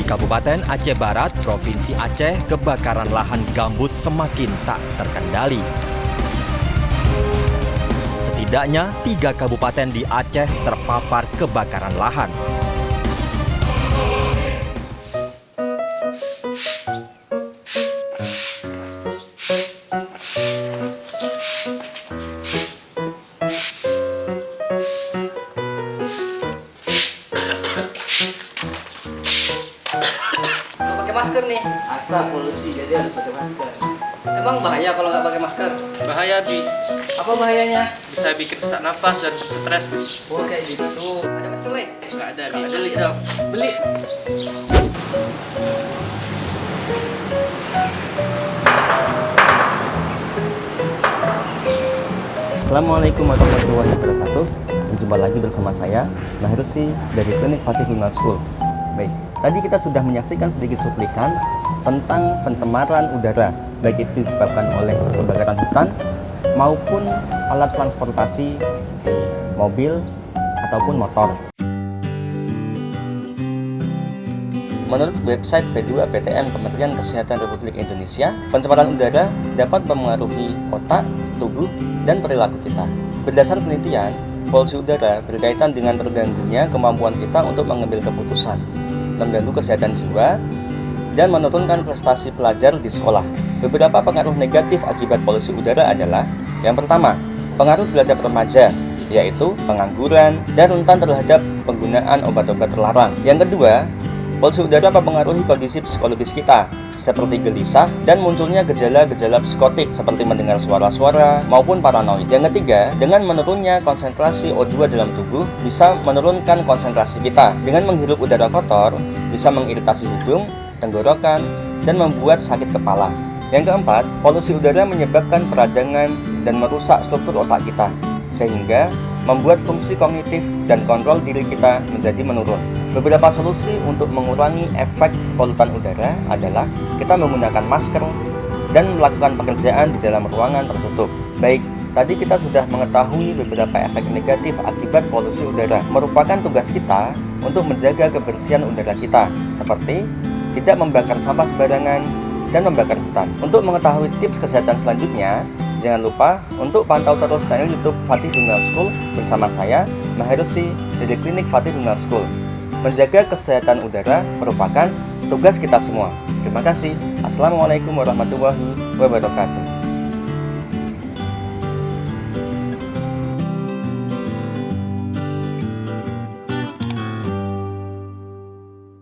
Kabupaten Aceh Barat, Provinsi Aceh, kebakaran lahan gambut semakin tak terkendali. Setidaknya 3 kabupaten di Aceh terpapar kebakaran lahan. Pakai masker nih. Asal polusi, jadi harus pakai masker. Emang bahaya kalau nggak pakai masker? Bahaya, Bi. Apa bahayanya? Bisa bikin sesak napas dan stres, Bi. Oh kayak gitu. Ada masker lain? Nggak ada, Bi. Beli dong, beli. Assalamualaikum warahmatullahi wabarakatuh. Berjumpa lagi bersama saya, Maherusi dari Klinik Fatih Bungal School. Baik, tadi kita sudah menyaksikan sedikit cuplikan tentang pencemaran udara, baik itu disebabkan oleh kebakaran hutan maupun alat transportasi di mobil ataupun motor. Menurut website P2PTN Kementerian Kesehatan Republik Indonesia, pencemaran udara dapat mempengaruhi otak, tubuh, dan perilaku kita. Berdasar penelitian, polusi udara berkaitan dengan terganggunya kemampuan kita untuk mengambil keputusan, mengganggu kesehatan jiwa, dan menurunkan prestasi pelajar di sekolah. Beberapa pengaruh negatif akibat polusi udara adalah: yang pertama, pengaruh terhadap remaja, yaitu pengangguran dan rentan terhadap penggunaan obat-obat terlarang. Yang kedua, polusi udara mempengaruhi kondisi psikologis kita, seperti gelisah dan munculnya gejala-gejala psikotik seperti mendengar suara-suara maupun paranoid. Yang ketiga, dengan menurunnya konsentrasi O2 dalam tubuh bisa menurunkan konsentrasi kita. Dengan menghirup udara kotor bisa mengiritasi hidung, tenggorokan, dan membuat sakit kepala. Yang keempat, polusi udara menyebabkan peradangan dan merusak struktur otak kita, sehingga membuat fungsi kognitif dan kontrol diri kita menjadi menurun. Beberapa solusi untuk mengurangi efek polutan udara adalah kita menggunakan masker dan melakukan pekerjaan di dalam ruangan tertutup. Baik, tadi kita sudah mengetahui beberapa efek negatif akibat polusi udara. Merupakan tugas kita untuk menjaga kebersihan udara kita, seperti tidak membakar sampah sembarangan dan membakar hutan. Untuk mengetahui tips kesehatan selanjutnya, jangan lupa untuk pantau terus channel YouTube Fatih Bungal School bersama saya, Maherusi dari Klinik Fatih Bungal School. Menjaga kesehatan udara merupakan tugas kita semua. Terima kasih. Assalamualaikum warahmatullahi wabarakatuh.